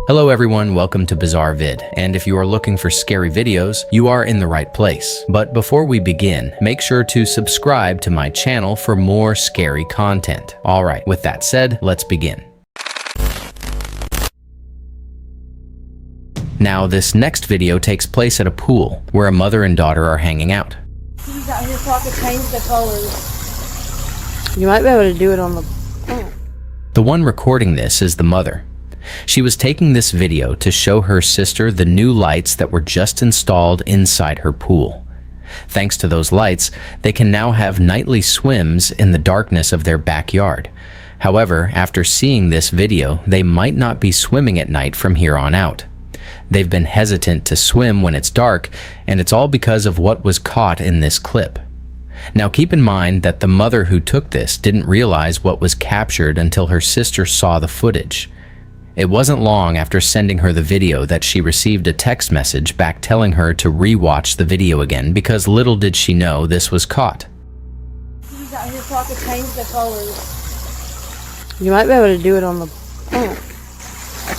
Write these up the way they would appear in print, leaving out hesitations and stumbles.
Hello everyone, welcome to Bizarre Vid, and if you are looking for scary videos, you are in the right place. But before we begin, make sure to subscribe to my channel for more scary content. Alright, with that said, let's begin. Now, this next video takes place at a pool, where a mother and daughter are hanging out. He's out here so I could change the colors. You might be able to do it on the phone. The one recording this is the mother. She was taking this video to show her sister the new lights that were just installed inside her pool. Thanks to those lights, they can now have nightly swims in the darkness of their backyard. However, after seeing this video, they might not be swimming at night from here on out. They've been hesitant to swim when it's dark, and it's all because of what was caught in this clip. Now keep in mind that the mother who took this didn't realize what was captured until her sister saw the footage. It wasn't long after sending her the video that she received a text message back telling her to re-watch the video again because little did she know this was caught. He's out here so I could change the colors. You might be able to do it on the phone.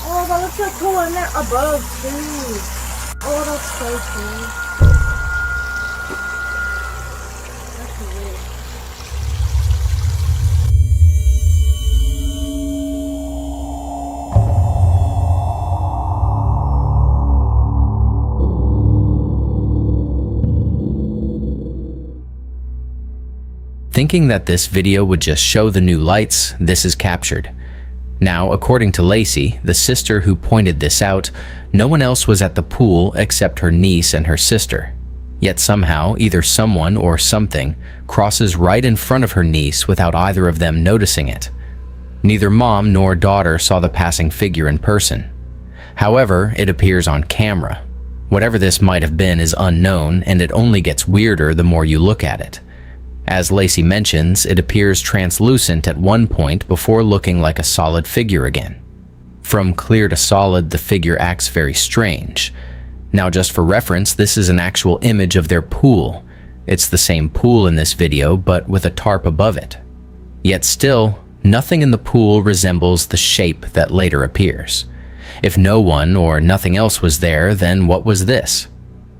Oh, that looks so cool, and they're above too. Oh, that's so cool. That's weird. Thinking that this video would just show the new lights, this is captured. Now, according to Lacey, the sister who pointed this out, no one else was at the pool except her niece and her sister. Yet somehow, either someone or something crosses right in front of her niece without either of them noticing it. Neither mom nor daughter saw the passing figure in person. However, it appears on camera. Whatever this might have been is unknown, and it only gets weirder the more you look at it. As Lacey mentions, it appears translucent at one point before looking like a solid figure again. From clear to solid, the figure acts very strange. Now, just for reference, this is an actual image of their pool. It's the same pool in this video, but with a tarp above it. Yet still, nothing in the pool resembles the shape that later appears. If no one or nothing else was there, then what was this?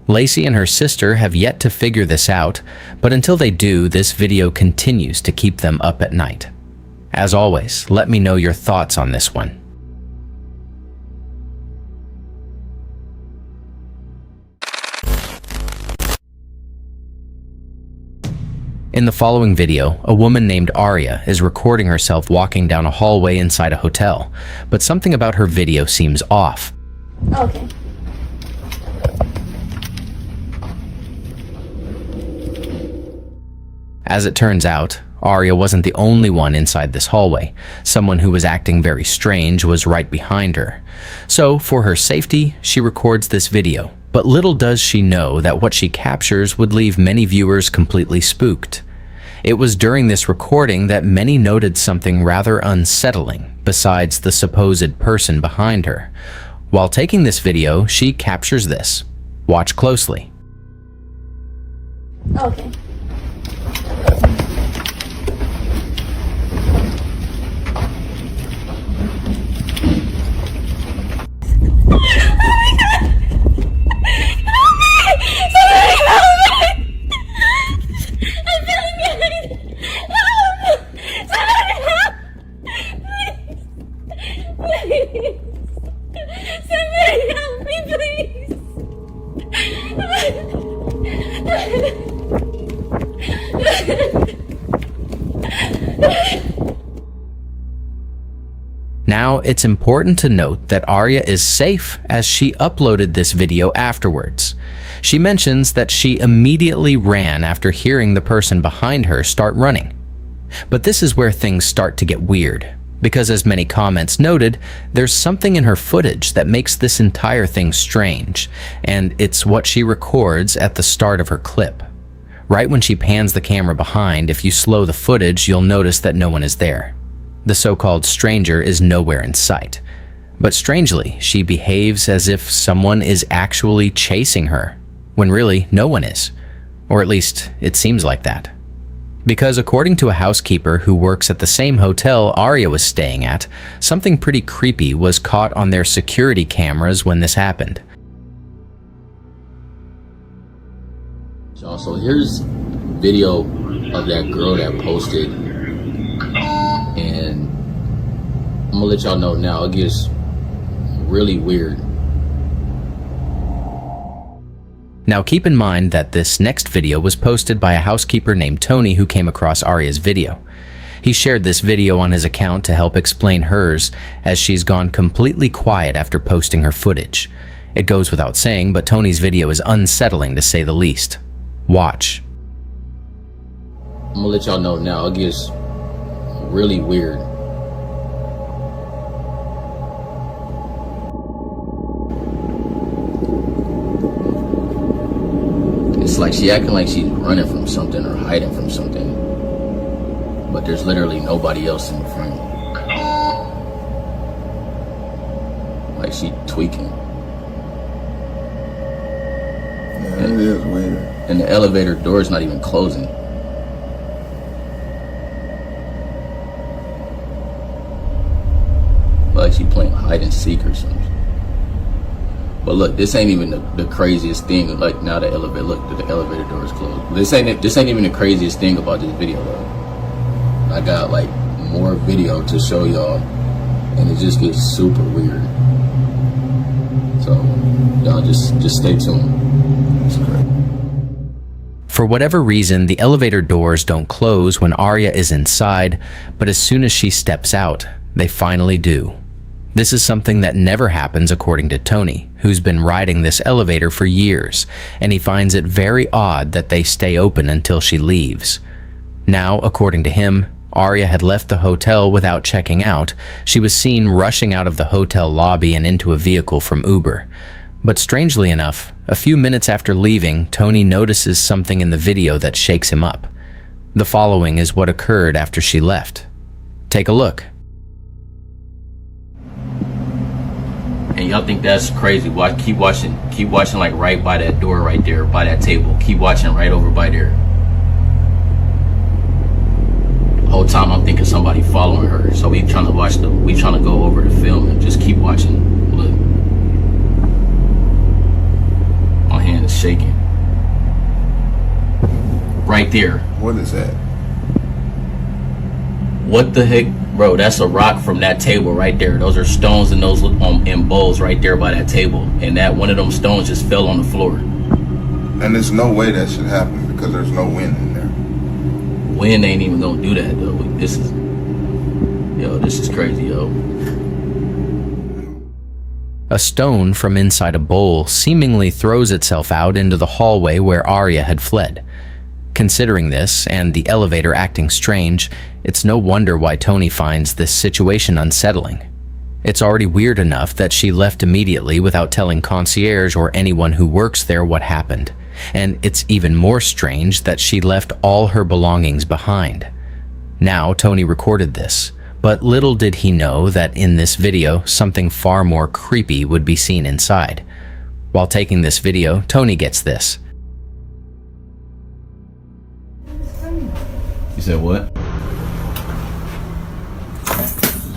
Lacey and her sister have yet to figure this out, but until they do, this video continues to keep them up at night. As always, let me know your thoughts on this one. In the following video, a woman named Aria is recording herself walking down a hallway inside a hotel, but something about her video seems off. Okay. As it turns out, Aria wasn't the only one inside this hallway. Someone who was acting very strange was right behind her. So, for her safety, she records this video. But little does she know that what she captures would leave many viewers completely spooked. It was during this recording that many noted something rather unsettling, besides the supposed person behind her. While taking this video, she captures this. Watch closely. Okay. Somebody help me, please. Now, it's important to note that Aria is safe as she uploaded this video afterwards. She mentions that she immediately ran after hearing the person behind her start running. But this is where things start to get weird, because as many comments noted, there's something in her footage that makes this entire thing strange, and it's what she records at the start of her clip. Right when she pans the camera behind, if you slow the footage, you'll notice that no one is there. The so-called stranger is nowhere in sight. But strangely, she behaves as if someone is actually chasing her, when really no one is. Or at least, it seems like that. Because according to a housekeeper who works at the same hotel Arya was staying at, something pretty creepy was caught on their security cameras when this happened. So here's video of that girl that posted, and I'm gonna let y'all know now, it gets really weird. Now keep in mind that this next video was posted by a housekeeper named Tony who came across Arya's video. He shared this video on his account to help explain hers, as she's gone completely quiet after posting her footage. It goes without saying, but Tony's video is unsettling to say the least. Watch. I'm gonna let y'all know now, it gets really weird. It's like she acting like she's running from something or hiding from something, but there's literally nobody else in the frame. Like she tweaking. Yeah, it is weird. And the elevator door is not even closing. Like she playing hide and seek or something. But look, this ain't even the craziest thing. Like now the elevator door is closed. This ain't even the craziest thing about this video though. I got like more video to show y'all, and it just gets super weird. So y'all just stay tuned. It's great. For whatever reason, the elevator doors don't close when Arya is inside, but as soon as she steps out, they finally do. This is something that never happens according to Tony, who's been riding this elevator for years, and he finds it very odd that they stay open until she leaves. Now, according to him, Arya had left the hotel without checking out. She was seen rushing out of the hotel lobby and into a vehicle from Uber. But strangely enough, a few minutes after leaving, Tony notices something in the video that shakes him up. The following is what occurred after she left. Take a look. And y'all think that's crazy? Keep watching like right by that door right there, by that table. Keep watching right over by there. The whole time I'm thinking somebody following her. So we trying to go over the film and just keep watching. Look. My hand is shaking. Right there. What is that? What the heck? Bro, that's a rock from that table right there. Those are stones and those in bowls right there by that table. And that one of them stones just fell on the floor. And there's no way that should happen because there's no wind in there. Wind ain't even gonna do that though. This is crazy, yo. A stone from inside a bowl seemingly throws itself out into the hallway where Arya had fled. Considering this, and the elevator acting strange, it's no wonder why Tony finds this situation unsettling. It's already weird enough that she left immediately without telling concierge or anyone who works there what happened. And it's even more strange that she left all her belongings behind. Now, Tony recorded this, but little did he know that in this video, something far more creepy would be seen inside. While taking this video, Tony gets this. You said what?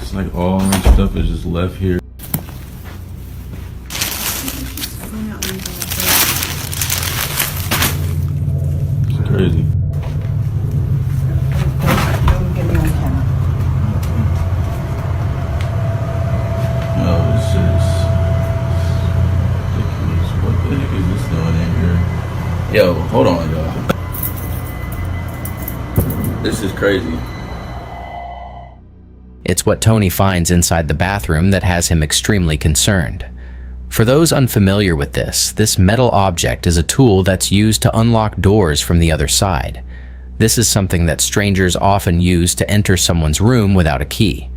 It's like all my stuff is just left here. It's crazy. No, it's just ridiculous. What the heck is this doing in here? Yo, hold on, y'all. This is crazy. It's what Tony finds inside the bathroom that has him extremely concerned. For those unfamiliar with this metal object is a tool that's used to unlock doors from the other side. This is something that strangers often use to enter someone's room without a key.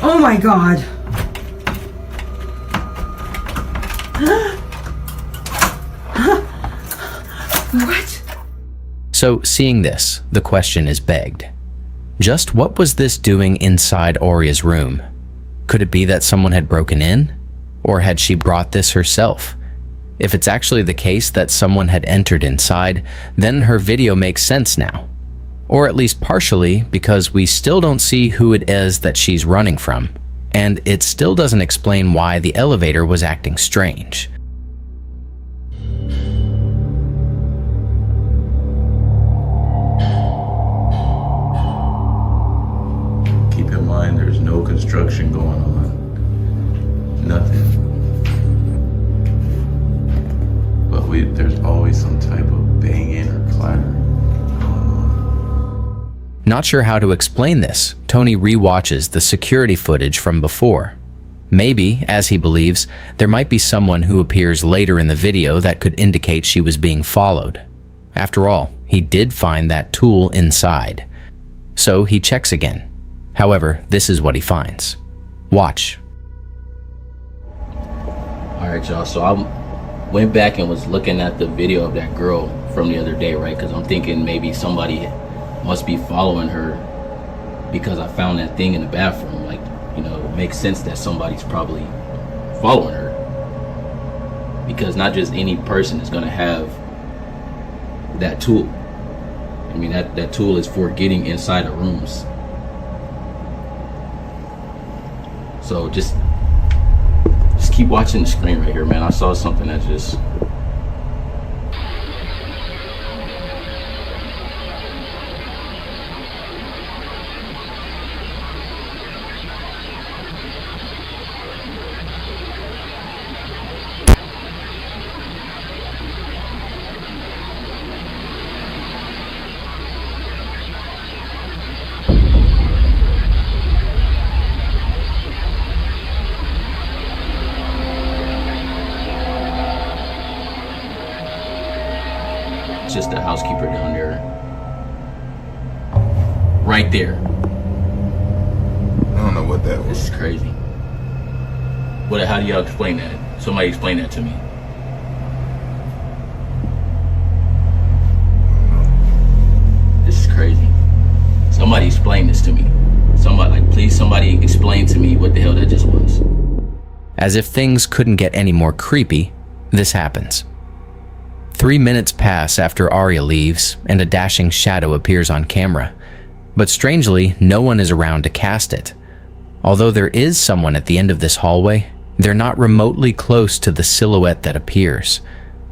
Oh my god. What? So, seeing this, the question is begged. Just what was this doing inside Arya's room? Could it be that someone had broken in? Or had she brought this herself? If it's actually the case that someone had entered inside, then her video makes sense now. Or at least partially, because we still don't see who it is that she's running from. And it still doesn't explain why the elevator was acting strange. Keep in mind, there's no construction going on. Nothing. But there's always some type of banging or clattering. Not sure how to explain this, Tony rewatches the security footage from before. Maybe, as he believes, there might be someone who appears later in the video that could indicate she was being followed. After all, he did find that tool inside. So he checks again. However, this is what he finds. Watch. Alright, y'all, so I went back and was looking at the video of that girl from the other day, right? Because I'm thinking maybe somebody must be following her because I found that thing in the bathroom. Like, you know, it makes sense that somebody's probably following her, because not just any person is going to have that tool. I mean, that tool is for getting inside of rooms. So just keep watching the screen right here, man. I saw something that just... It's just the housekeeper down there. Right there. I don't know what that This was. is crazy. How do y'all explain that? Somebody explain that to me. This is crazy. Somebody explain this to me. Please somebody explain to me what the hell that just was. As if things couldn't get any more creepy, this happens. 3 minutes pass after Arya leaves, and a dashing shadow appears on camera. But strangely, no one is around to cast it. Although there is someone at the end of this hallway, they're not remotely close to the silhouette that appears.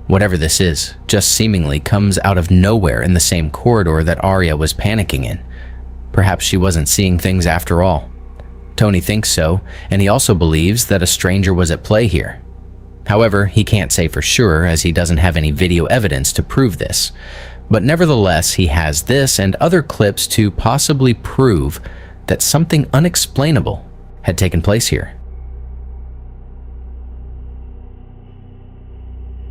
Whatever this is, just seemingly comes out of nowhere in the same corridor that Arya was panicking in. Perhaps she wasn't seeing things after all. Tony thinks so, and he also believes that a stranger was at play here. However, he can't say for sure as he doesn't have any video evidence to prove this. But nevertheless, he has this and other clips to possibly prove that something unexplainable had taken place here.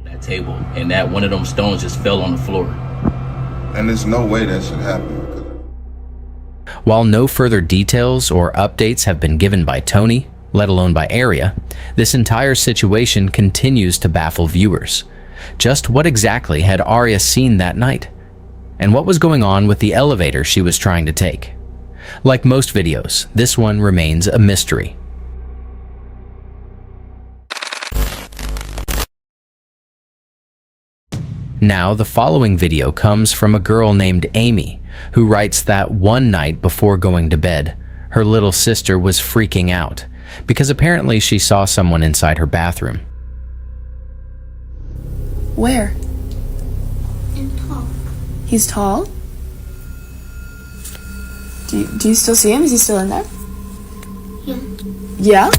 That table, and that one of them stones just fell on the floor. And there's no way that should happen. While no further details or updates have been given by Tony, let alone by Arya, this entire situation continues to baffle viewers. Just what exactly had Arya seen that night? And what was going on with the elevator she was trying to take? Like most videos, this one remains a mystery. Now, the following video comes from a girl named Amy, who writes that one night before going to bed, her little sister was freaking out because apparently she saw someone inside her bathroom. Where? And tall. He's tall? Do you still see him? Is he still in there? Yeah. Yeah?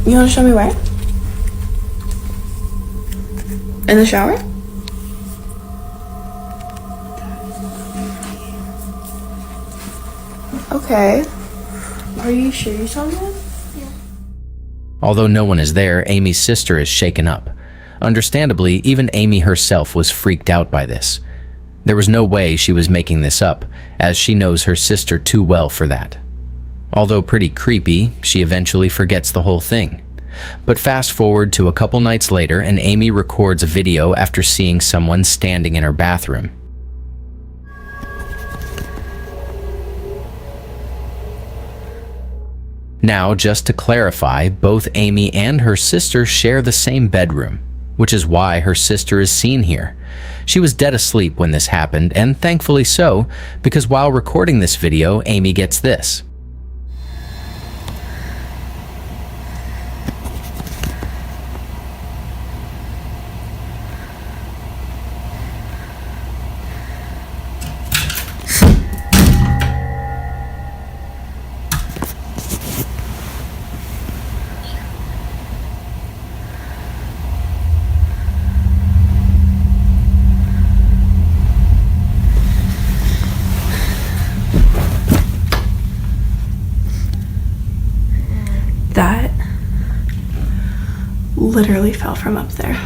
You want to show me where? In the shower? Okay. Are you sure you saw him? Although no one is there, Amy's sister is shaken up. Understandably, even Amy herself was freaked out by this. There was no way she was making this up, as she knows her sister too well for that. Although pretty creepy, she eventually forgets the whole thing. But fast forward to a couple nights later, and Amy records a video after seeing someone standing in her bathroom. Now, just to clarify, both Amy and her sister share the same bedroom, which is why her sister is seen here. She was dead asleep when this happened, and thankfully so, because while recording this video, Amy gets this. That literally fell from up there.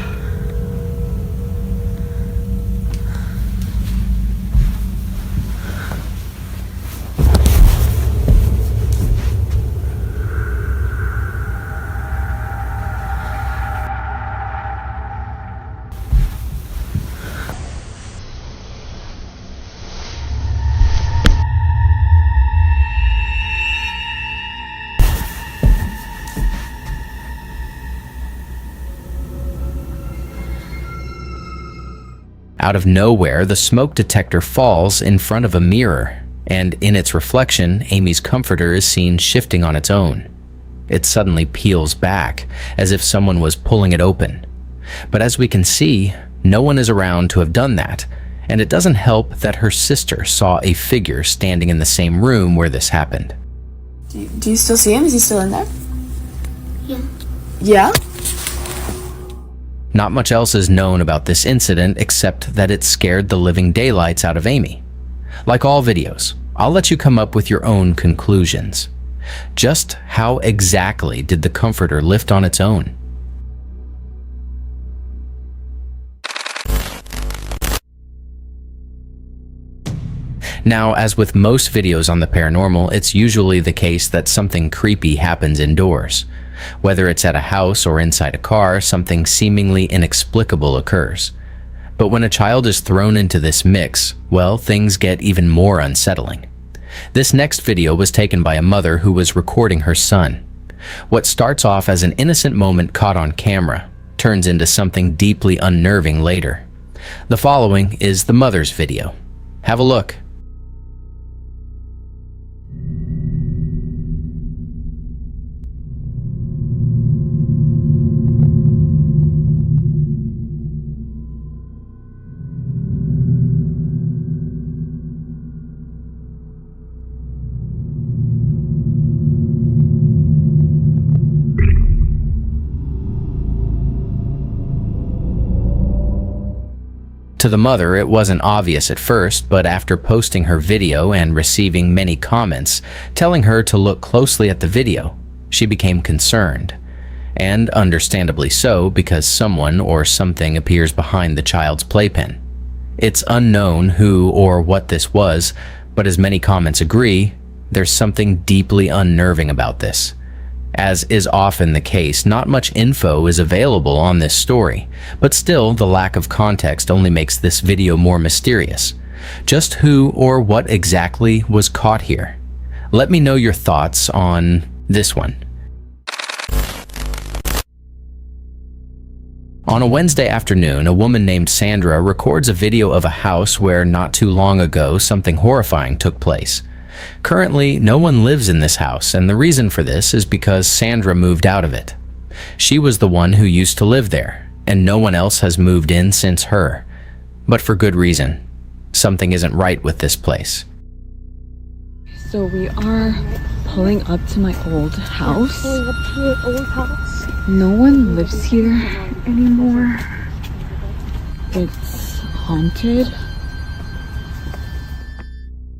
Out of nowhere, the smoke detector falls in front of a mirror, and in its reflection, Amy's comforter is seen shifting on its own. It suddenly peels back, as if someone was pulling it open. But as we can see, no one is around to have done that, and it doesn't help that her sister saw a figure standing in the same room where this happened. Do you still see him? Is he still in there? Yeah. Yeah? Not much else is known about this incident except that it scared the living daylights out of Amy. Like all videos, I'll let you come up with your own conclusions. Just how exactly did the comforter lift on its own? Now, as with most videos on the paranormal, it's usually the case that something creepy happens indoors. Whether it's at a house or inside a car, something seemingly inexplicable occurs. But when a child is thrown into this mix, well, things get even more unsettling. This next video was taken by a mother who was recording her son. What starts off as an innocent moment caught on camera turns into something deeply unnerving later. The following is the mother's video. Have a look. To the mother, it wasn't obvious at first, but after posting her video and receiving many comments telling her to look closely at the video, she became concerned. And understandably so, because someone or something appears behind the child's playpen. It's unknown who or what this was, but as many comments agree, there's something deeply unnerving about this. As is often the case, not much info is available on this story, but still the lack of context only makes this video more mysterious. Just who or what exactly was caught here? Let me know your thoughts on this one. On a Wednesday afternoon, a woman named Sandra records a video of a house where not too long ago something horrifying took place. Currently, no one lives in this house, and the reason for this is because Sandra moved out of it. She was the one who used to live there, and no one else has moved in since her. But for good reason. Something isn't right with this place. So we are pulling up to my old house. Pulling up to your old house. No one lives here anymore. It's haunted.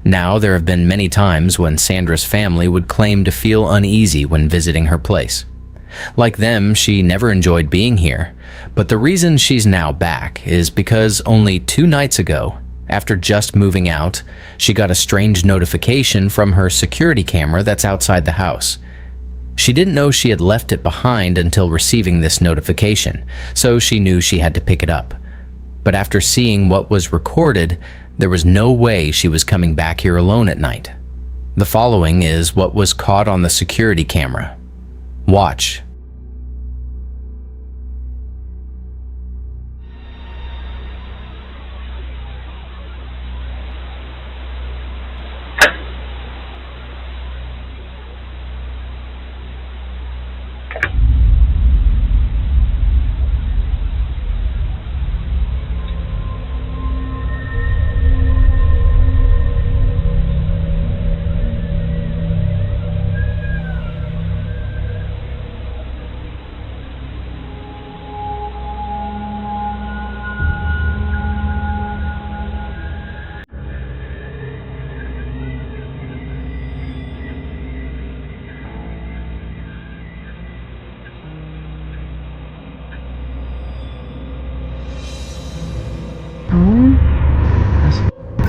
Now, there have been many times when Sandra's family would claim to feel uneasy when visiting her place. Like them, she never enjoyed being here, but the reason she's now back is because only 2 nights ago, after just moving out, she got a strange notification from her security camera that's outside the house. She didn't know she had left it behind until receiving this notification, so she knew she had to pick it up. But after seeing what was recorded, there was no way she was coming back here alone at night. The following is what was caught on the security camera. Watch.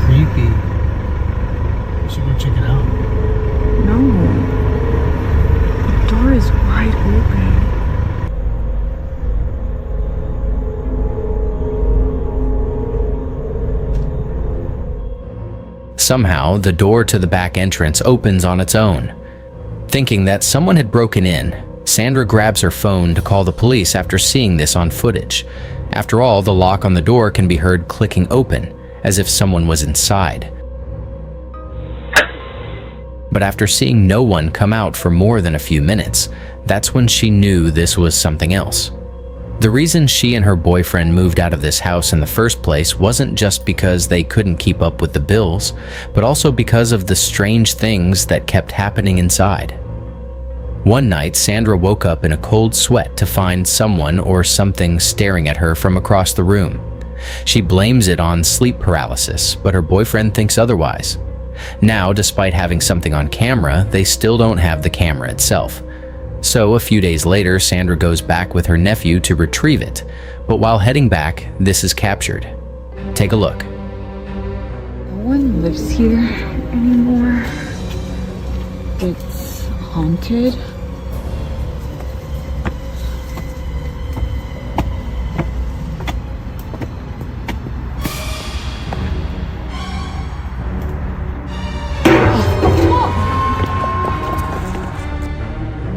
Creepy. We should go check it out. No. The door is wide open. Somehow, the door to the back entrance opens on its own. Thinking that someone had broken in, Sandra grabs her phone to call the police after seeing this on footage. After all, the lock on the door can be heard clicking open, as if someone was inside. But after seeing no one come out for more than a few minutes, that's when she knew this was something else. The reason she and her boyfriend moved out of this house in the first place wasn't just because they couldn't keep up with the bills, but also because of the strange things that kept happening inside. One night, Sandra woke up in a cold sweat to find someone or something staring at her from across the room. She blames it on sleep paralysis, but her boyfriend thinks otherwise. Now, despite having something on camera, they still don't have the camera itself. So a few days later, Sandra goes back with her nephew to retrieve it. But while heading back, this is captured. Take a look. No one lives here anymore. It's haunted.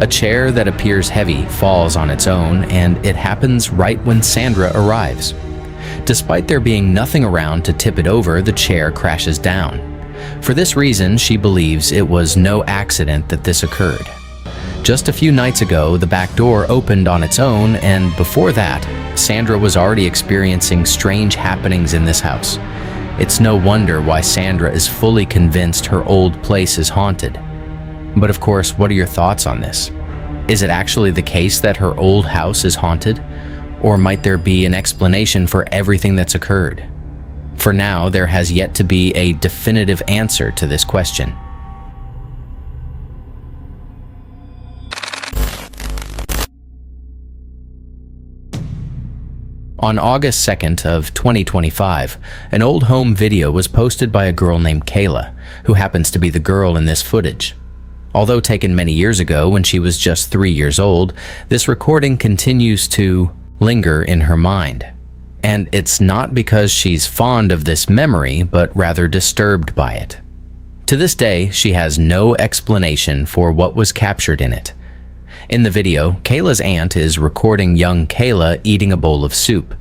A chair that appears heavy falls on its own, and it happens right when Sandra arrives. Despite there being nothing around to tip it over, the chair crashes down. For this reason, she believes it was no accident that this occurred. Just a few nights ago, the back door opened on its own, and before that, Sandra was already experiencing strange happenings in this house. It's no wonder why Sandra is fully convinced her old place is haunted. But of course, what are your thoughts on this? Is it actually the case that her old house is haunted? Or might there be an explanation for everything that's occurred? For now, there has yet to be a definitive answer to this question. On August 2nd of 2025, an old home video was posted by a girl named Kayla, who happens to be the girl in this footage. Although taken many years ago when she was just 3 years old, this recording continues to linger in her mind. And it's not because she's fond of this memory, but rather disturbed by it. To this day, she has no explanation for what was captured in it. In the video, Kayla's aunt is recording young Kayla eating a bowl of soup.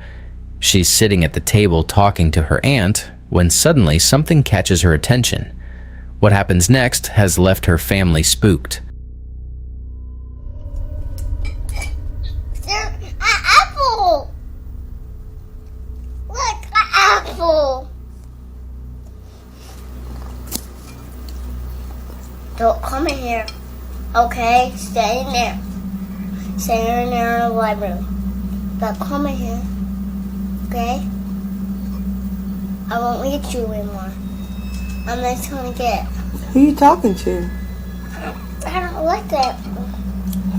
She's sitting at the table talking to her aunt when suddenly something catches her attention. What happens next has left her family spooked. There's an apple! Look, an apple! Don't come in here, okay? Stay in there. Stay in there in the library. Don't come in here, okay? I won't eat you anymore. I'm not gonna get. Who you talking to? I don't like that.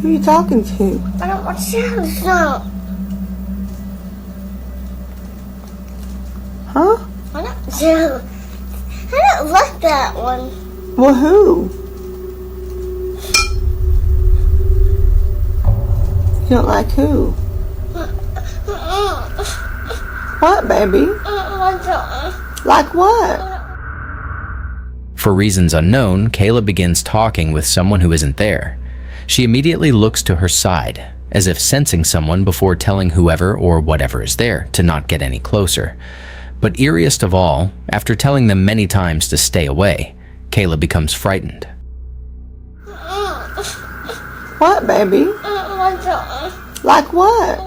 Who you talking to? I don't want to no. Huh? I don't like that one. Well, who? You don't like who? What, baby? Like what? For reasons unknown, Kayla begins talking with someone who isn't there. She immediately looks to her side, as if sensing someone before telling whoever or whatever is there to not get any closer. But eeriest of all, after telling them many times to stay away, Kayla becomes frightened. What, baby? Like what?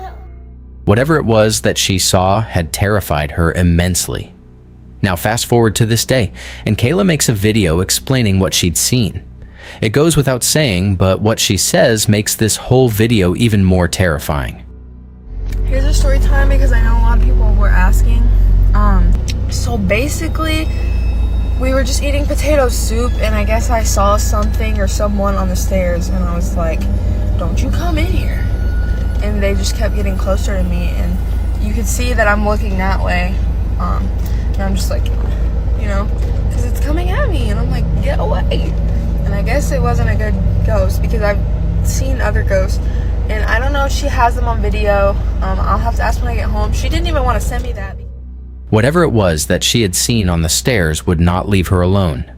Whatever it was that she saw had terrified her immensely. Now fast forward to this day, and Kayla makes a video explaining what she'd seen. It goes without saying, but what she says makes this whole video even more terrifying. Here's a story time because I know a lot of people were asking. So basically, we were just eating potato soup, and I guess I saw something or someone on the stairs, and I was like, "Don't you come in here!" And they just kept getting closer to me, and you could see that I'm looking that way. And I'm just like, you know, because it's coming at me, and I'm like, "Get away!" And I guess it wasn't a good ghost because I've seen other ghosts, and I don't know if she has them on video. I'll have to ask when I get home. She didn't even want to send me that. Whatever it was that she had seen on the stairs would not leave her alone.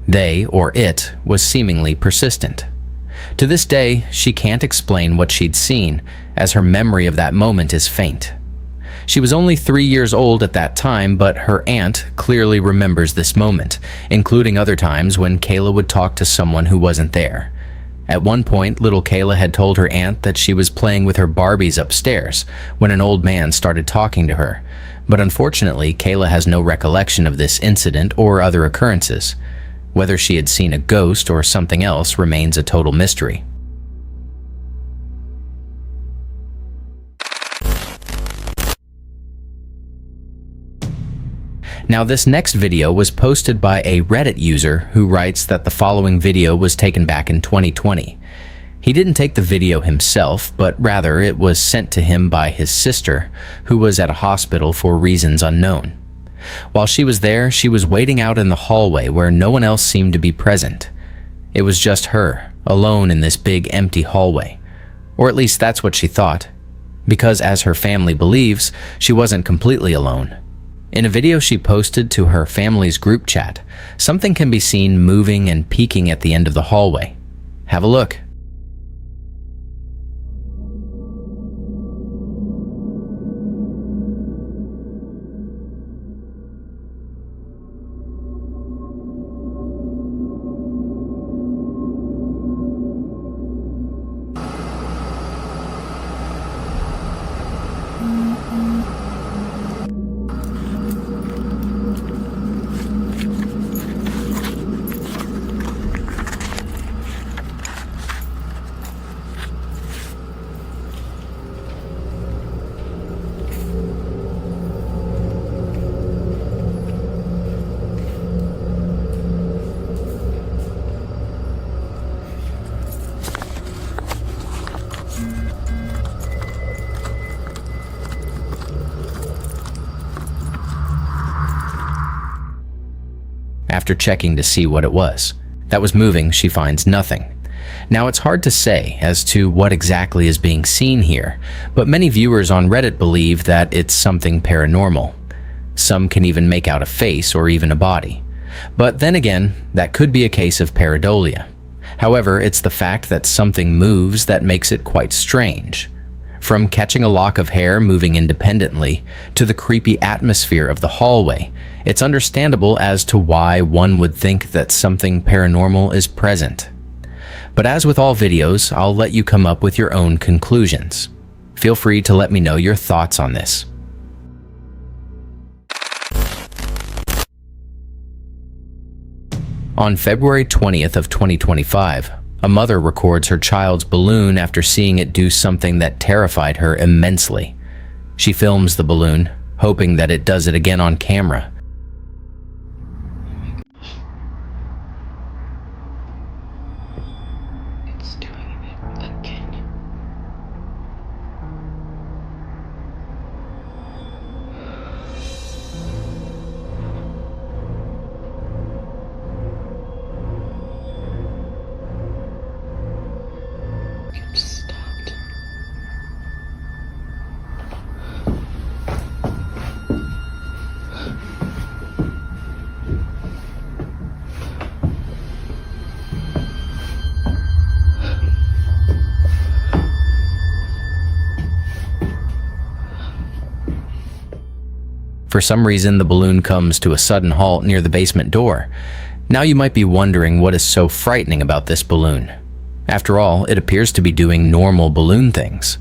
They, or it, was seemingly persistent. To this day, she can't explain what she'd seen, as her memory of that moment is faint. She was only 3 years old at that time, but her aunt clearly remembers this moment, including other times when Kayla would talk to someone who wasn't there. At one point, little Kayla had told her aunt that she was playing with her Barbies upstairs when an old man started talking to her. But unfortunately, Kayla has no recollection of this incident or other occurrences. Whether she had seen a ghost or something else remains a total mystery. Now, this next video was posted by a Reddit user who writes that the following video was taken back in 2020. He didn't take the video himself, but rather it was sent to him by his sister, who was at a hospital for reasons unknown. While she was there, she was waiting out in the hallway where no one else seemed to be present. It was just her, alone in this big empty hallway. Or at least that's what she thought. Because as her family believes, she wasn't completely alone. In a video she posted to her family's group chat, something can be seen moving and peeking at the end of the hallway. Have a look. After checking to see what it was that was moving, she finds nothing. Now, it's hard to say as to what exactly is being seen here, but many viewers on Reddit believe that it's something paranormal. Some can even make out a face or even a body. But then again, that could be a case of pareidolia. However, it's the fact that something moves that makes it quite strange. From catching a lock of hair moving independently to the creepy atmosphere of the hallway, it's understandable as to why one would think that something paranormal is present. But as with all videos, I'll let you come up with your own conclusions. Feel free to let me know your thoughts on this. On February 20th of 2025, a mother records her child's balloon after seeing it do something that terrified her immensely. She films the balloon, hoping that it does it again on camera. It's doing it again. It stopped. For some reason, the balloon comes to a sudden halt near the basement door. Now you might be wondering what is so frightening about this balloon. After all, it appears to be doing normal balloon things.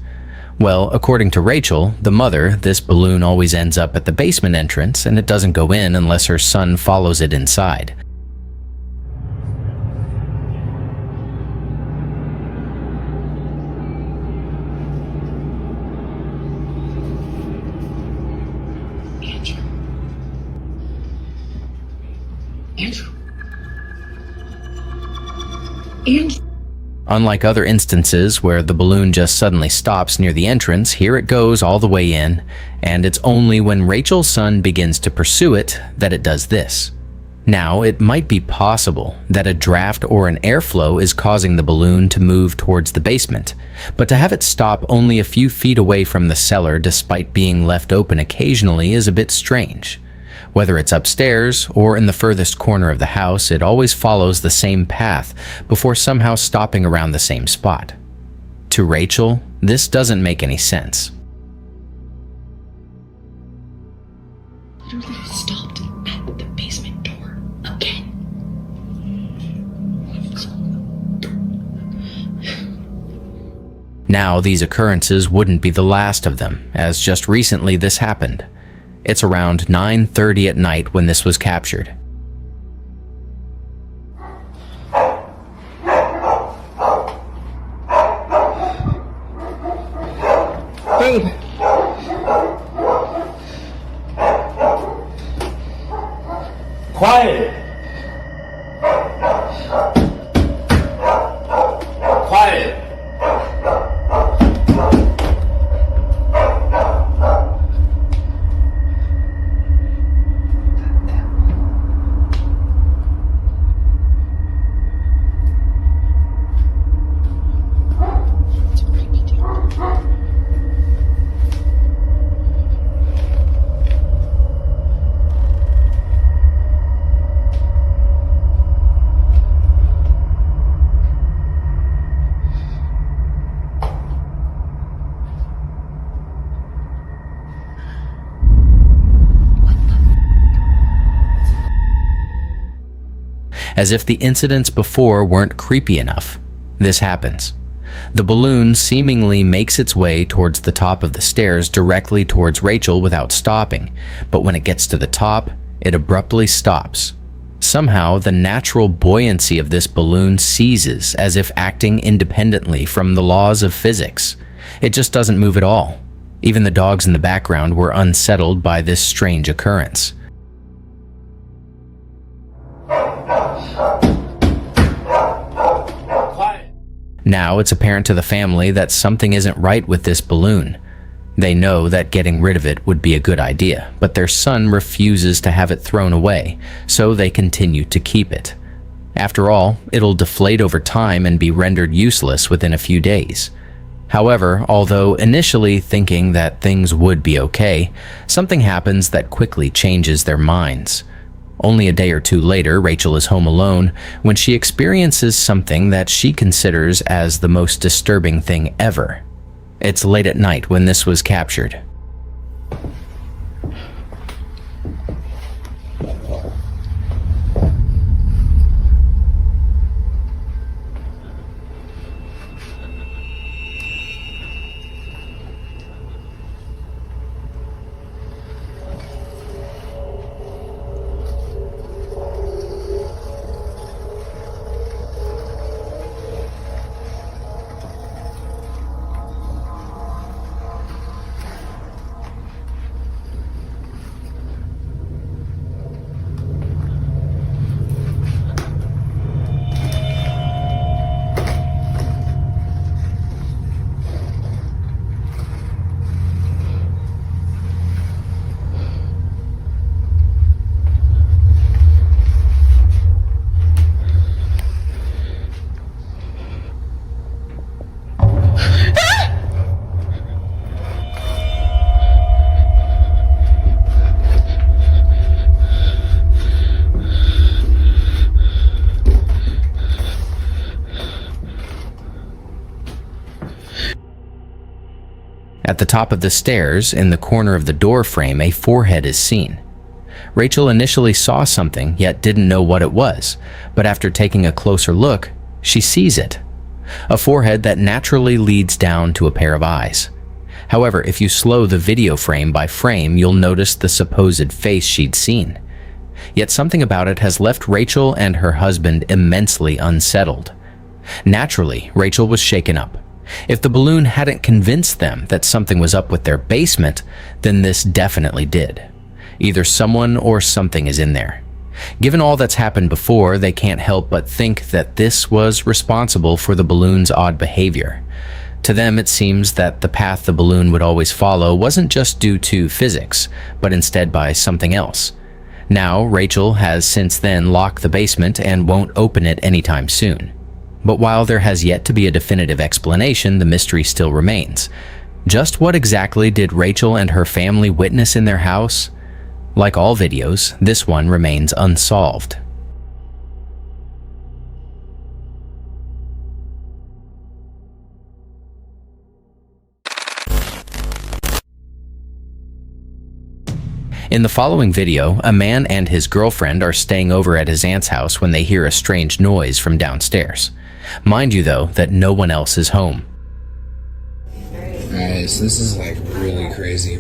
Well, according to Rachel, the mother, this balloon always ends up at the basement entrance and it doesn't go in unless her son follows it inside. Unlike other instances where the balloon just suddenly stops near the entrance, here it goes all the way in, and it's only when Rachel's son begins to pursue it that it does this. Now, it might be possible that a draft or an airflow is causing the balloon to move towards the basement, but to have it stop only a few feet away from the cellar despite being left open occasionally is a bit strange. Whether it's upstairs or in the furthest corner of the house, it always follows the same path before somehow stopping around the same spot. To Rachel, this doesn't make any sense. Literally stopped at the basement door again. Now, these occurrences wouldn't be the last of them, as just recently this happened. It's around 9:30 at night when this was captured. Babe. Quiet! Quiet! As if the incidents before weren't creepy enough, this happens. The balloon seemingly makes its way towards the top of the stairs directly towards Rachel without stopping, but when it gets to the top, it abruptly stops. Somehow, the natural buoyancy of this balloon ceases, as if acting independently from the laws of physics. It just doesn't move at all. Even the dogs in the background were unsettled by this strange occurrence. Now it's apparent to the family that something isn't right with this balloon. They know that getting rid of it would be a good idea, but their son refuses to have it thrown away, so they continue to keep it. After all, it'll deflate over time and be rendered useless within a few days. However, although initially thinking that things would be okay, something happens that quickly changes their minds. Only a day or two later, Rachel is home alone when she experiences something that she considers as the most disturbing thing ever. It's late at night when this was captured. At the top of the stairs, in the corner of the door frame, a forehead is seen. Rachel initially saw something, yet didn't know what it was, but after taking a closer look, she sees it. A forehead that naturally leads down to a pair of eyes. However, if you slow the video frame by frame, you'll notice the supposed face she'd seen. Yet something about it has left Rachel and her husband immensely unsettled. Naturally, Rachel was shaken up. If the balloon hadn't convinced them that something was up with their basement, then this definitely did. Either someone or something is in there. Given all that's happened before, they can't help but think that this was responsible for the balloon's odd behavior. To them, it seems that the path the balloon would always follow wasn't just due to physics, but instead by something else. Now, Rachel has since then locked the basement and won't open it anytime soon. But while there has yet to be a definitive explanation, the mystery still remains. Just what exactly did Rachel and her family witness in their house? Like all videos, this one remains unsolved. In the following video, a man and his girlfriend are staying over at his aunt's house when they hear a strange noise from downstairs. Mind you though, that no one else is home. Alright, so this is like really crazy.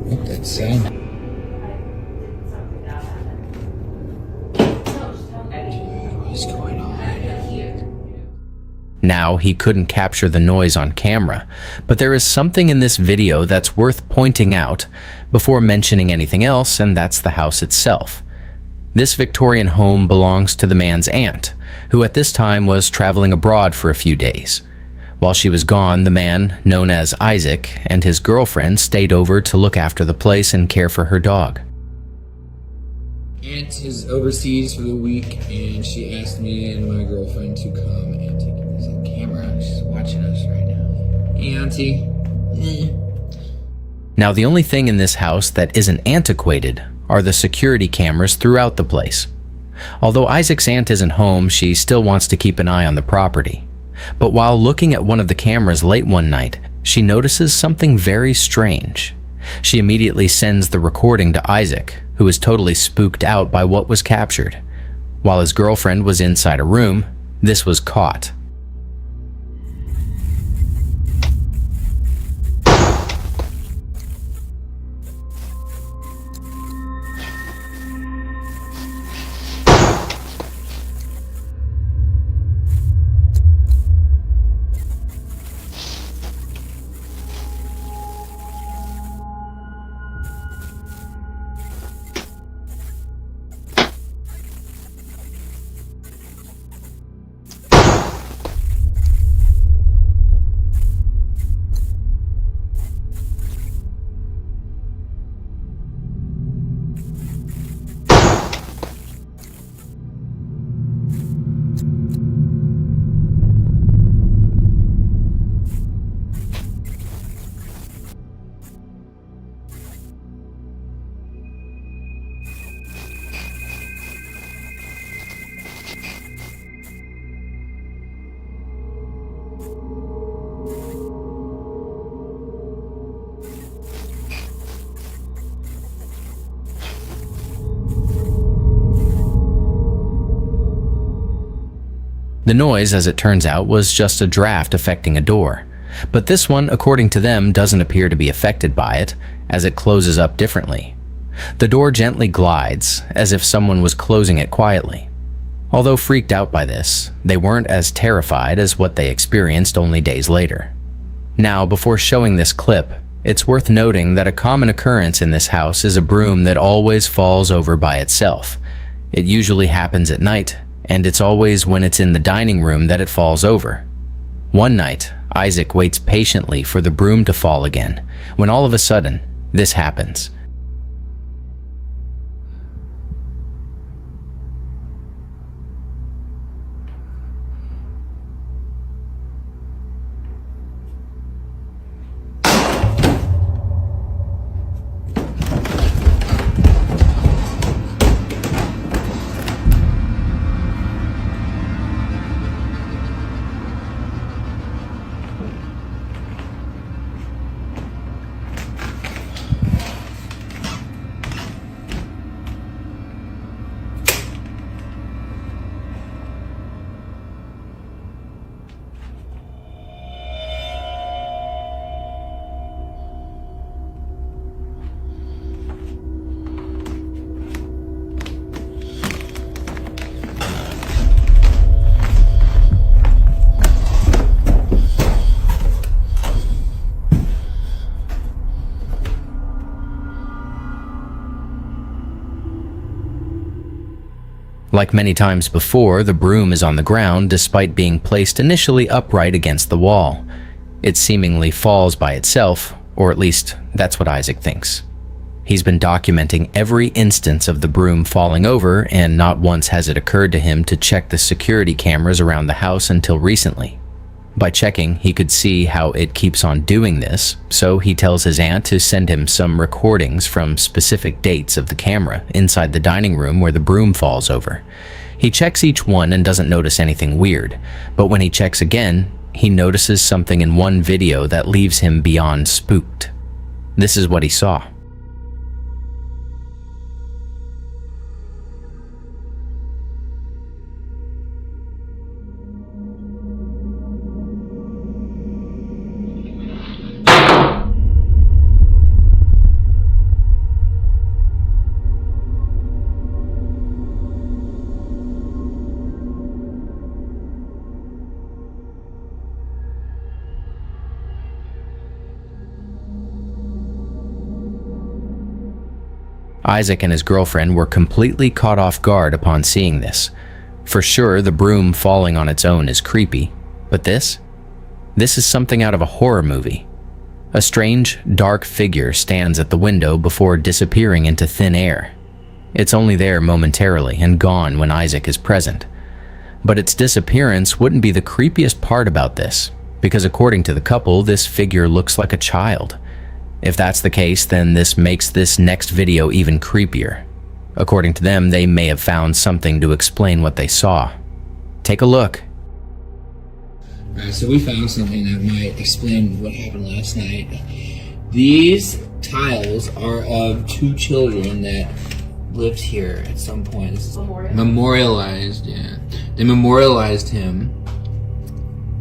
What that sound? What's going on? Now, he couldn't capture the noise on camera, but there is something in this video that's worth pointing out before mentioning anything else, and that's the house itself. This Victorian home belongs to the man's aunt, who at this time was traveling abroad for a few days. While she was gone, the man, known as Isaac, and his girlfriend stayed over to look after the place and care for her dog. Aunt is overseas for the week, and she asked me and my girlfriend to come and take a camera. She's watching us right now. Hey, Auntie. Now, the only thing in this house that isn't antiquated are the security cameras throughout the place. Although Isaac's aunt isn't home, she still wants to keep an eye on the property. But while looking at one of the cameras late one night, she notices something very strange. She immediately sends the recording to Isaac, who is totally spooked out by what was captured. While his girlfriend was inside a room, this was caught. The noise, as it turns out, was just a draft affecting a door. But this one, according to them, doesn't appear to be affected by it, as it closes up differently. The door gently glides, as if someone was closing it quietly. Although freaked out by this, they weren't as terrified as what they experienced only days later. Now, before showing this clip, it's worth noting that a common occurrence in this house is a broom that always falls over by itself. It usually happens at night, and it's always when it's in the dining room that it falls over. One night, Isaac waits patiently for the broom to fall again, when all of a sudden, this happens. Like many times before, the broom is on the ground despite being placed initially upright against the wall. It seemingly falls by itself, or at least that's what Isaac thinks. He's been documenting every instance of the broom falling over, and not once has it occurred to him to check the security cameras around the house until recently. By checking, he could see how it keeps on doing this, so he tells his aunt to send him some recordings from specific dates of the camera inside the dining room where the broom falls over. He checks each one and doesn't notice anything weird, but when he checks again, he notices something in one video that leaves him beyond spooked. This is what he saw. Isaac and his girlfriend were completely caught off guard upon seeing this. For sure, the broom falling on its own is creepy, but this is something out of a horror movie. A strange, dark figure stands at the window before disappearing into thin air. It's only there momentarily and gone when Isaac is present. But its disappearance wouldn't be the creepiest part about this, because according to the couple, this figure looks like a child. If that's the case, then this makes this next video even creepier. According to them, they may have found something to explain what they saw. Take a look. Alright, so we found something that might explain what happened last night. These tiles are of two children that lived here at some point. This is memorialized, yeah. They memorialized him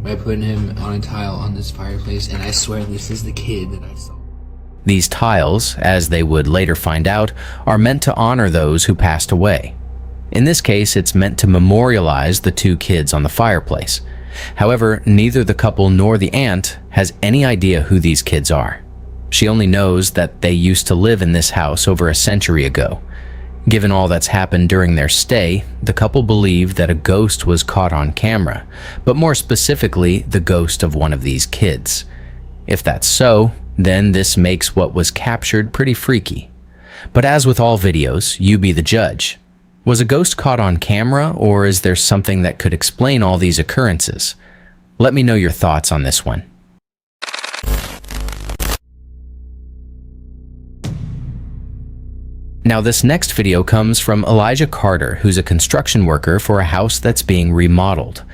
by putting him on a tile on this fireplace, and I swear this is the kid that I saw. These tiles, as they would later find out, are meant to honor those who passed away. In this case, it's meant to memorialize the two kids on the fireplace. However, neither the couple nor the aunt has any idea who these kids are. She only knows that they used to live in this house over a century ago. Given all that's happened during their stay, the couple believed that a ghost was caught on camera, but more specifically, the ghost of one of these kids. If that's so, then this makes what was captured pretty freaky. But as with all videos, you be the judge. Was a ghost caught on camera, or is there something that could explain all these occurrences? Let me know your thoughts on this one. Now this next video comes from Elijah Carter, who's a construction worker for a house that's being remodeled.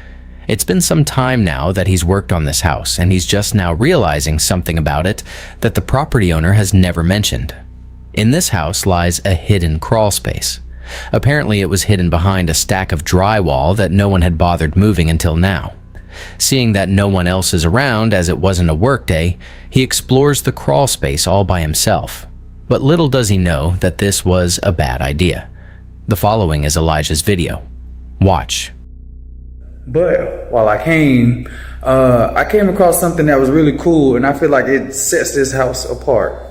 It's been some time now that he's worked on this house, and he's just now realizing something about it that the property owner has never mentioned. In this house lies a hidden crawl space. Apparently it was hidden behind a stack of drywall that no one had bothered moving until now. Seeing that no one else is around as it wasn't a work day, he explores the crawl space all by himself. But little does he know that this was a bad idea. The following is Elijah's video. Watch. But while I came across something that was really cool, and I feel like it sets this house apart.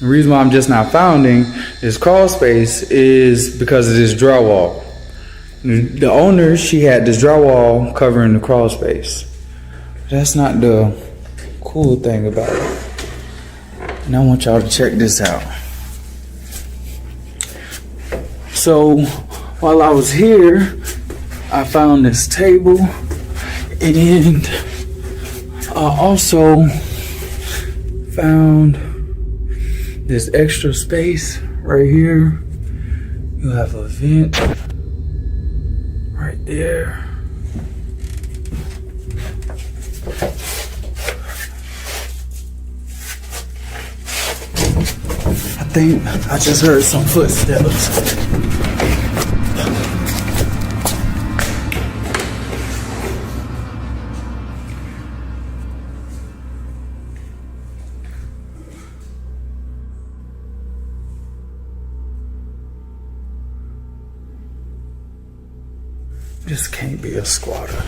The reason why I'm just now founding this crawl space is because of this drywall. The owner, she had this drywall covering the crawl space. That's not the cool thing about it. And I want y'all to check this out. So while I was here, I found this table, and I also found this extra space right here. You have a vent right there. I think I just heard some footsteps. This can't be a squatter.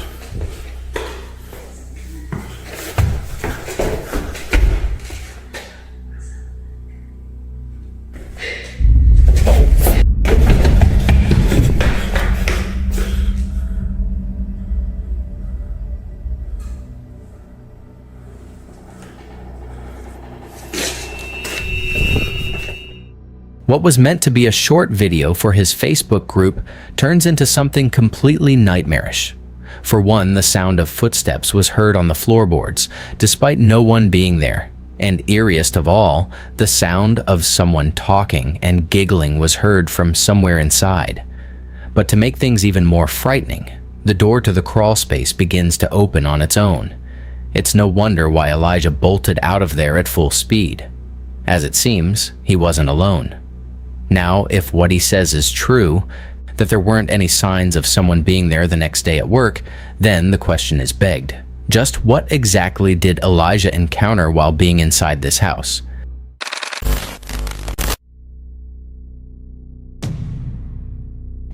What was meant to be a short video for his Facebook group turns into something completely nightmarish. For one, the sound of footsteps was heard on the floorboards, despite no one being there. And eeriest of all, the sound of someone talking and giggling was heard from somewhere inside. But to make things even more frightening, the door to the crawl space begins to open on its own. It's no wonder why Elijah bolted out of there at full speed. As it seems, he wasn't alone. Now, if what he says is true, that there weren't any signs of someone being there the next day at work, then the question is begged. Just what exactly did Elijah encounter while being inside this house?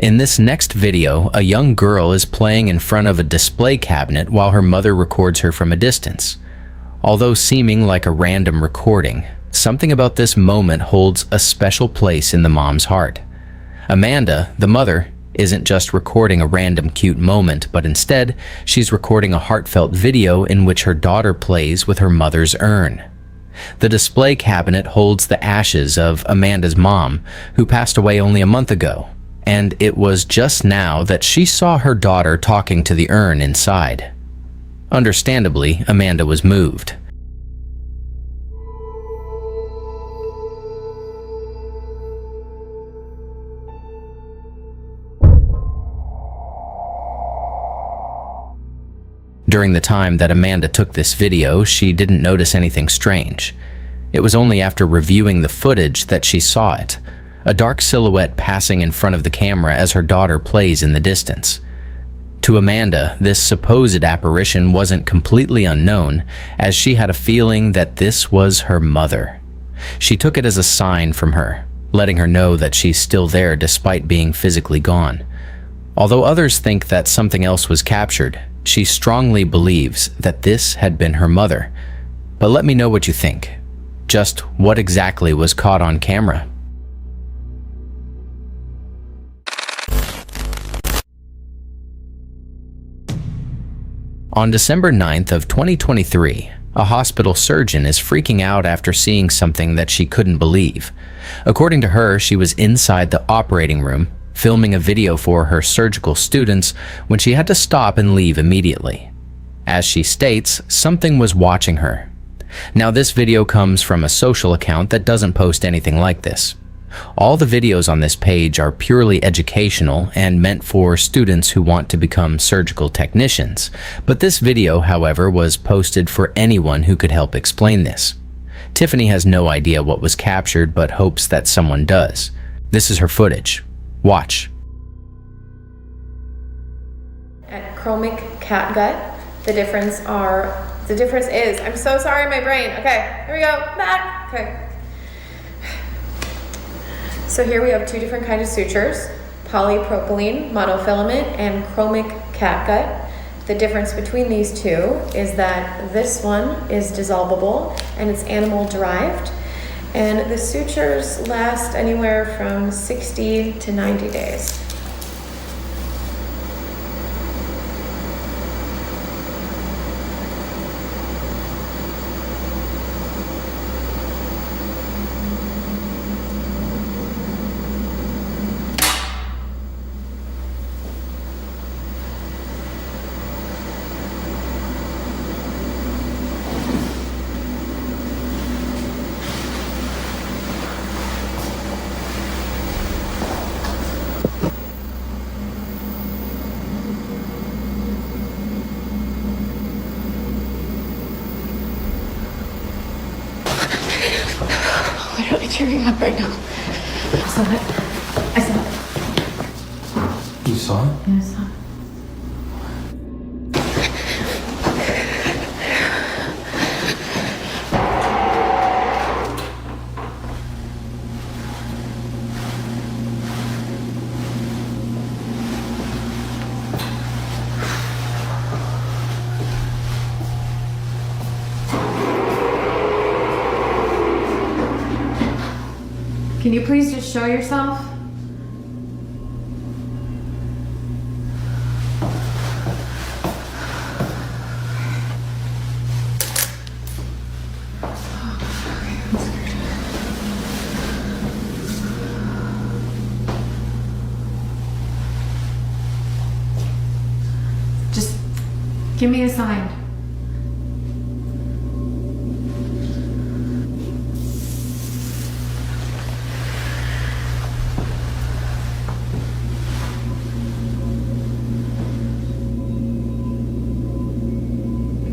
In this next video, a young girl is playing in front of a display cabinet while her mother records her from a distance. Although seeming like a random recording, something about this moment holds a special place in the mom's heart. Amanda, the mother, isn't just recording a random cute moment, but instead, she's recording a heartfelt video in which her daughter plays with her mother's urn. The display cabinet holds the ashes of Amanda's mom, who passed away only a month ago, and it was just now that she saw her daughter talking to the urn inside. Understandably, Amanda was moved. During the time that Amanda took this video, she didn't notice anything strange. It was only after reviewing the footage that she saw it, a dark silhouette passing in front of the camera as her daughter plays in the distance. To Amanda, this supposed apparition wasn't completely unknown, as she had a feeling that this was her mother. She took it as a sign from her, letting her know that she's still there despite being physically gone. Although others think that something else was captured, she strongly believes that this had been her mother. But let me know what you think. Just what exactly was caught on camera? On December 9th of 2023, a hospital surgeon is freaking out after seeing something that she couldn't believe. According to her, she was inside the operating room filming a video for her surgical students when she had to stop and leave immediately. As she states, something was watching her. Now, this video comes from a social account that doesn't post anything like this. All the videos on this page are purely educational and meant for students who want to become surgical technicians, but this video, however, was posted for anyone who could help explain this. Tiffany has no idea what was captured but hopes that someone does. This is her footage. Watch. At chromic catgut, the difference is, I'm so sorry, my brain. Okay, here we go, back. Okay. So here we have two different kinds of sutures, polypropylene monofilament and chromic catgut. The difference between these two is that this one is dissolvable and it's animal derived. And the sutures last anywhere from 60 to 90 days. Literally tearing up right now. I saw it. You saw it? Yeah, I saw it. Can you please just show yourself? Give me a sign.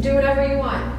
Do whatever you want.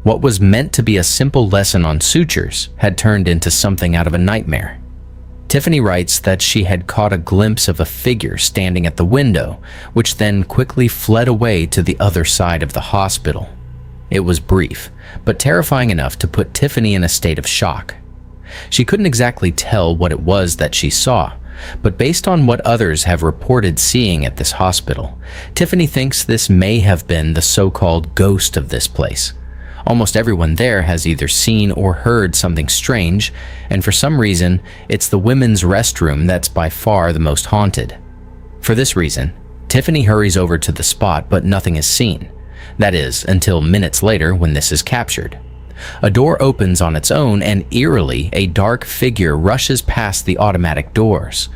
What was meant to be a simple lesson on sutures had turned into something out of a nightmare. Tiffany writes that she had caught a glimpse of a figure standing at the window, which then quickly fled away to the other side of the hospital. It was brief, but terrifying enough to put Tiffany in a state of shock. She couldn't exactly tell what it was that she saw, but based on what others have reported seeing at this hospital, Tiffany thinks this may have been the so-called ghost of this place. Almost everyone there has either seen or heard something strange, and for some reason, it's the women's restroom that's by far the most haunted. For this reason, Tiffany hurries over to the spot, but nothing is seen. That is, until minutes later when this is captured. A door opens on its own, and eerily, a dark figure rushes past the automatic doors.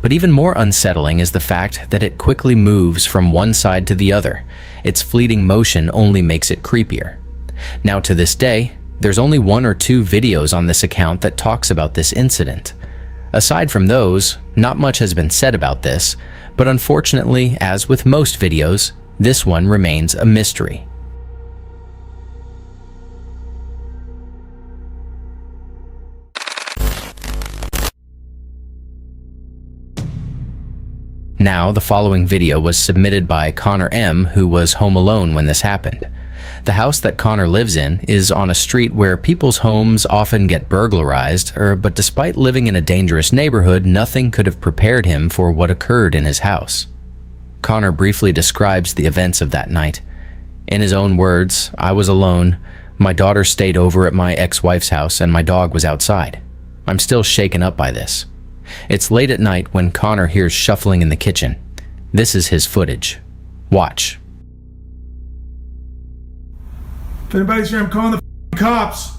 But even more unsettling is the fact that it quickly moves from one side to the other. Its fleeting motion only makes it creepier. Now, to this day, there's only 1 or 2 videos on this account that talks about this incident. Aside from those, not much has been said about this, but unfortunately, as with most videos, this one remains a mystery. Now, the following video was submitted by Connor M., who was home alone when this happened. The house that Connor lives in is on a street where people's homes often get burglarized, but despite living in a dangerous neighborhood, nothing could have prepared him for what occurred in his house. Connor briefly describes the events of that night. In his own words, "I was alone. My daughter stayed over at my ex-wife's house and my dog was outside. I'm still shaken up by this." It's late at night when Connor hears shuffling in the kitchen. This is his footage. Watch. If anybody's here, I'm calling the cops.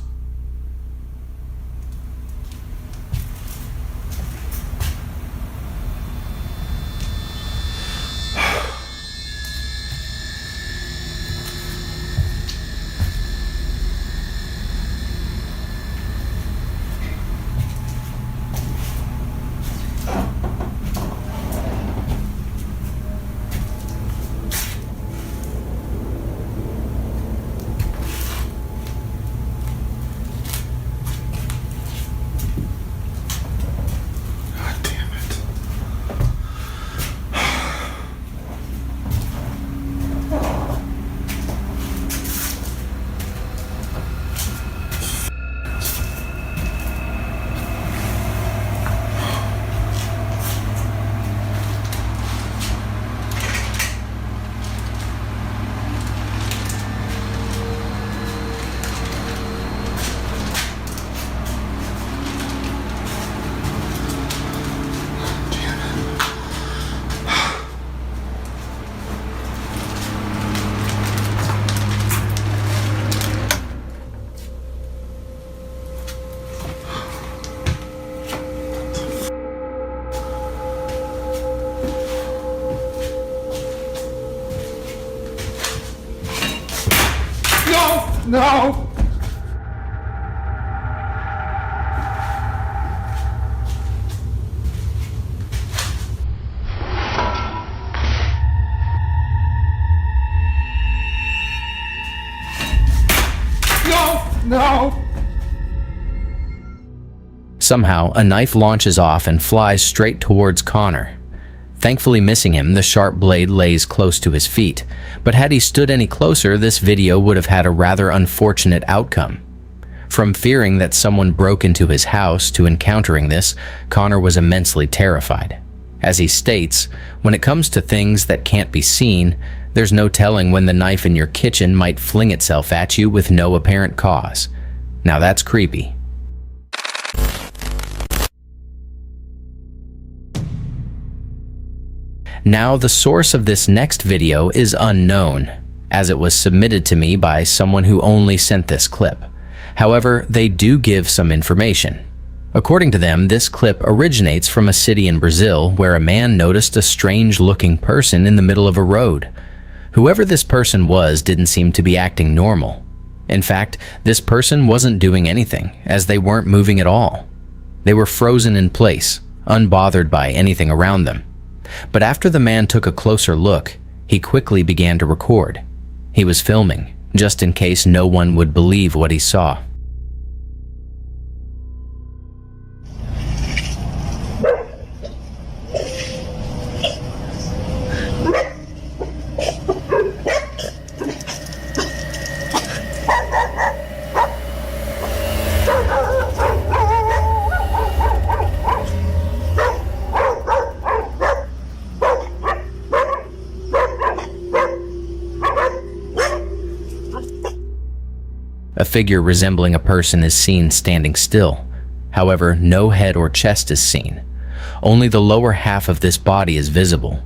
No! No! Somehow, a knife launches off and flies straight towards Connor. Thankfully missing him, the sharp blade lays close to his feet, but had he stood any closer, this video would have had a rather unfortunate outcome. From fearing that someone broke into his house to encountering this, Connor was immensely terrified. As he states, when it comes to things that can't be seen, there's no telling when the knife in your kitchen might fling itself at you with no apparent cause. Now that's creepy. Now, the source of this next video is unknown, as it was submitted to me by someone who only sent this clip. However, they do give some information. According to them, this clip originates from a city in Brazil where a man noticed a strange-looking person in the middle of a road. Whoever this person was didn't seem to be acting normal. In fact, this person wasn't doing anything, as they weren't moving at all. They were frozen in place, unbothered by anything around them. But after the man took a closer look, he quickly began to record. He was filming, just in case no one would believe what he saw. A figure resembling a person is seen standing still. However, no head or chest is seen. Only the lower half of this body is visible.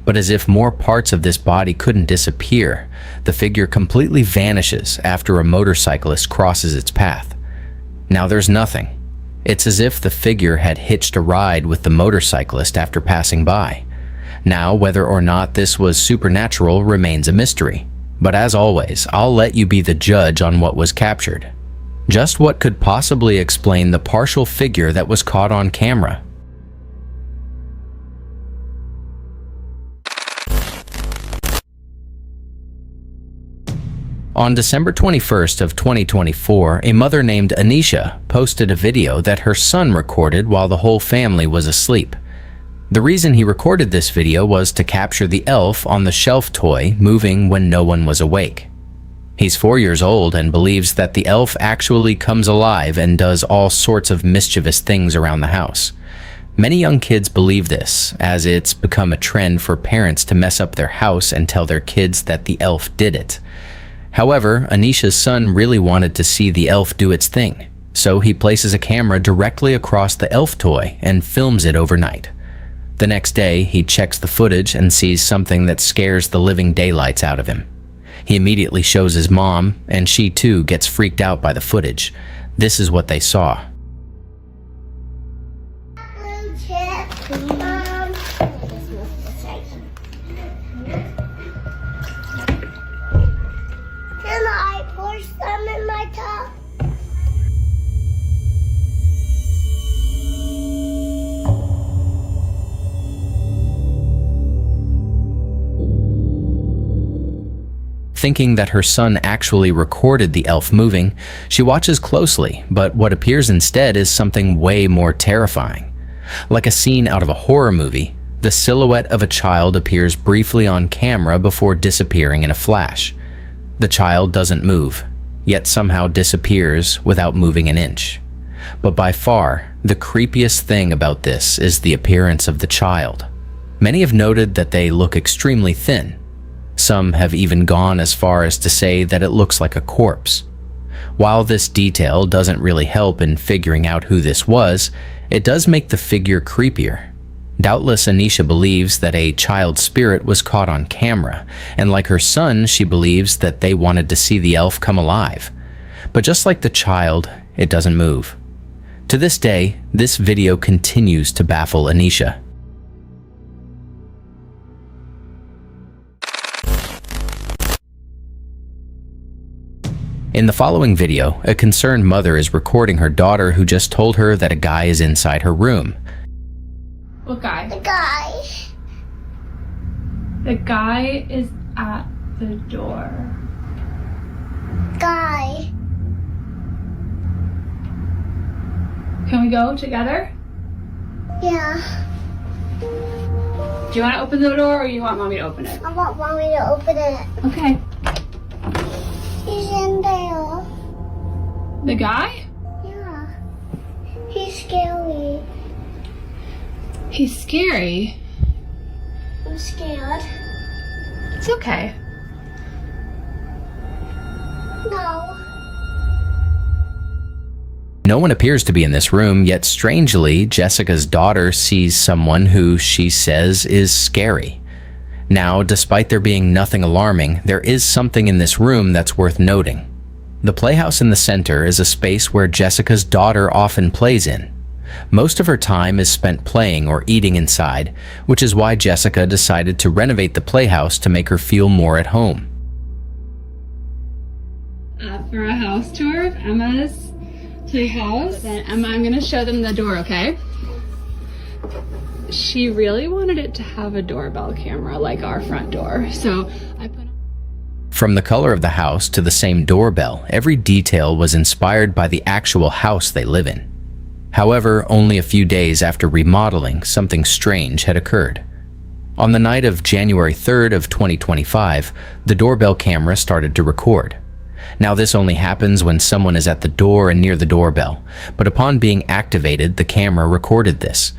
But as if more parts of this body couldn't disappear, the figure completely vanishes after a motorcyclist crosses its path. Now there's nothing. It's as if the figure had hitched a ride with the motorcyclist after passing by. Now, whether or not this was supernatural remains a mystery. But as always, I'll let you be the judge on what was captured. Just what could possibly explain the partial figure that was caught on camera? On December 21st of 2024, a mother named Anisha posted a video that her son recorded while the whole family was asleep. The reason he recorded this video was to capture the elf on the shelf toy moving when no one was awake. He's 4 years old and believes that the elf actually comes alive and does all sorts of mischievous things around the house. Many young kids believe this, as it's become a trend for parents to mess up their house and tell their kids that the elf did it. However, Anisha's son really wanted to see the elf do its thing, so he places a camera directly across the elf toy and films it overnight. The next day, he checks the footage and sees something that scares the living daylights out of him. He immediately shows his mom, and she too gets freaked out by the footage. This is what they saw. Can I pour some in my cup? Thinking that her son actually recorded the elf moving, she watches closely, but what appears instead is something way more terrifying. Like a scene out of a horror movie, the silhouette of a child appears briefly on camera before disappearing in a flash. The child doesn't move, yet somehow disappears without moving an inch. But by far, the creepiest thing about this is the appearance of the child. Many have noted that they look extremely thin. Some have even gone as far as to say that it looks like a corpse. While this detail doesn't really help in figuring out who this was, it does make the figure creepier. Doubtless Anisha believes that a child spirit was caught on camera, and like her son, she believes that they wanted to see the elf come alive. But just like the child, it doesn't move. To this day, this video continues to baffle Anisha. In the following video, a concerned mother is recording her daughter who just told her that a guy is inside her room. What guy? The guy. The guy is at the door. Guy. Can we go together? Yeah. Do you want to open the door or you want mommy to open it? I want mommy to open it. Okay. He's in there. The guy? Yeah. He's scary. He's scary. I'm scared. It's okay. No. No one appears to be in this room, yet strangely, Jessica's daughter sees someone who she says is scary. Now, despite there being nothing alarming, there is something in this room that's worth noting. The playhouse in the center is a space where Jessica's daughter often plays in. Most of her time is spent playing or eating inside, which is why Jessica decided to renovate the playhouse to make her feel more at home. For a house tour of Emma's playhouse. Then Emma, I'm gonna show them the door, okay? She really wanted it to have a doorbell camera like our front door, so I put. From the color of the house to the same doorbell, every detail was inspired by the actual house they live in. However, only a few days after remodeling, something strange had occurred. On the night of January 3rd of 2025, the doorbell camera started to record. Now, this only happens when someone is at the door and near the doorbell, but upon being activated, the camera recorded this.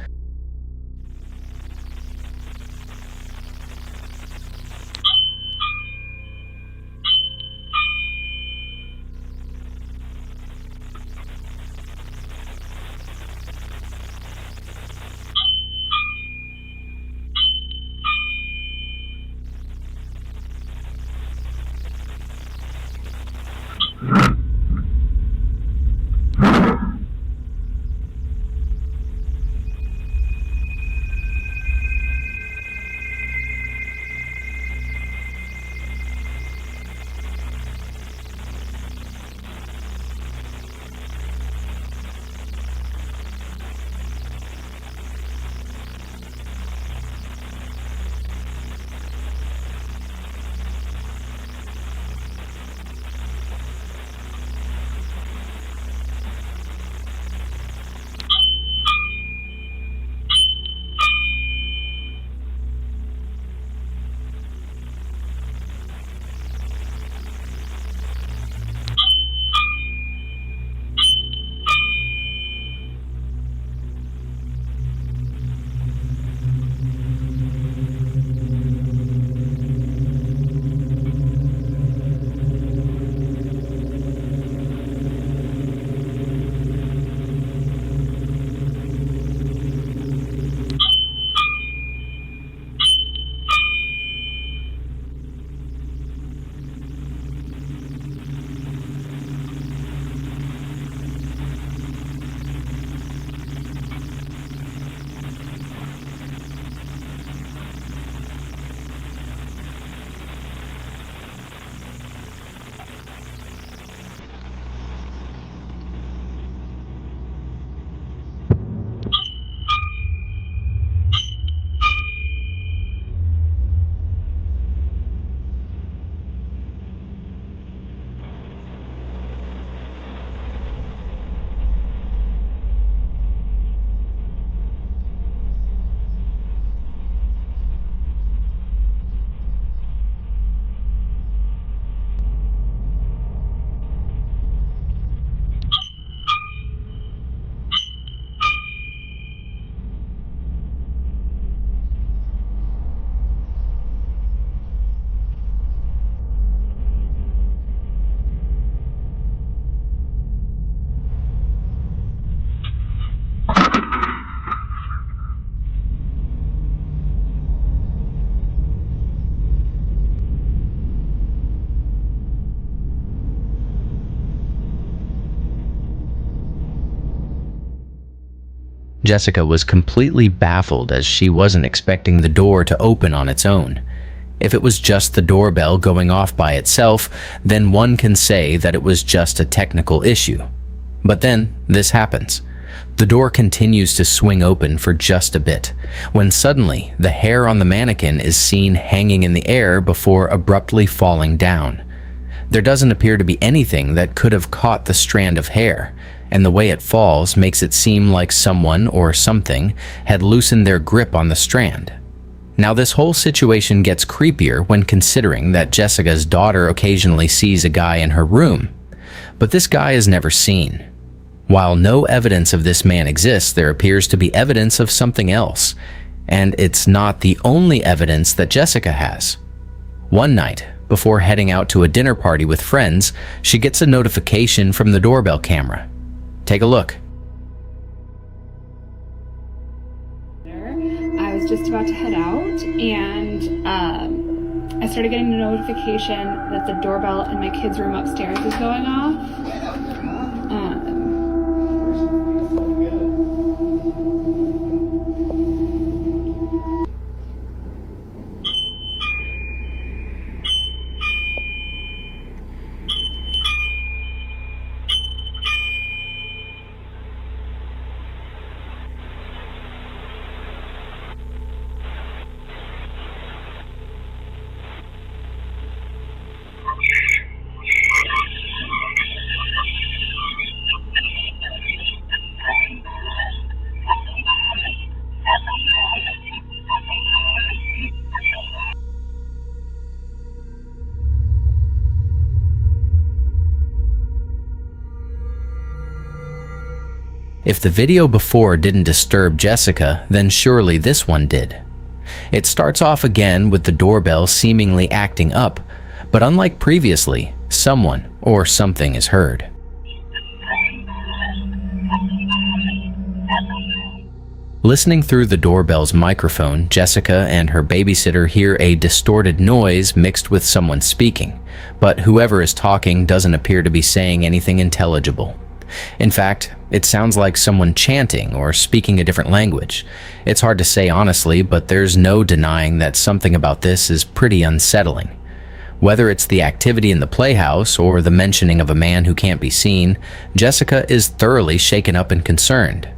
Jessica was completely baffled as she wasn't expecting the door to open on its own. If it was just the doorbell going off by itself, then one can say that it was just a technical issue. But then, this happens. The door continues to swing open for just a bit, when suddenly the hair on the mannequin is seen hanging in the air before abruptly falling down. There doesn't appear to be anything that could have caught the strand of hair. and the way it falls makes it seem like someone or something had loosened their grip on the strand. Now, this whole situation gets creepier when considering that Jessica's daughter occasionally sees a guy in her room, but this guy is never seen. While no evidence of this man exists, there appears to be evidence of something else, and it's not the only evidence that Jessica has. One night, before heading out to a dinner party with friends, she gets a notification from the doorbell camera. Take a look. I was just about to head out, and I started getting a notification that the doorbell in my kids' room upstairs is going off. If the video before didn't disturb Jessica, then surely this one did. It starts off again with the doorbell seemingly acting up, but unlike previously, someone or something is heard. Listening through the doorbell's microphone, Jessica and her babysitter hear a distorted noise mixed with someone speaking, but whoever is talking doesn't appear to be saying anything intelligible. In fact, it sounds like someone chanting or speaking a different language. It's hard to say honestly, but there's no denying that something about this is pretty unsettling. Whether it's the activity in the playhouse or the mentioning of a man who can't be seen, Jessica is thoroughly shaken up and concerned.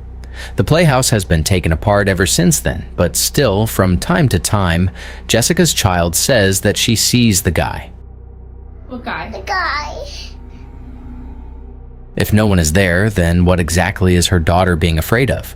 The playhouse has been taken apart ever since then, but still, from time to time, Jessica's child says that she sees the guy. What guy? The guy. If no one is there, then what exactly is her daughter being afraid of?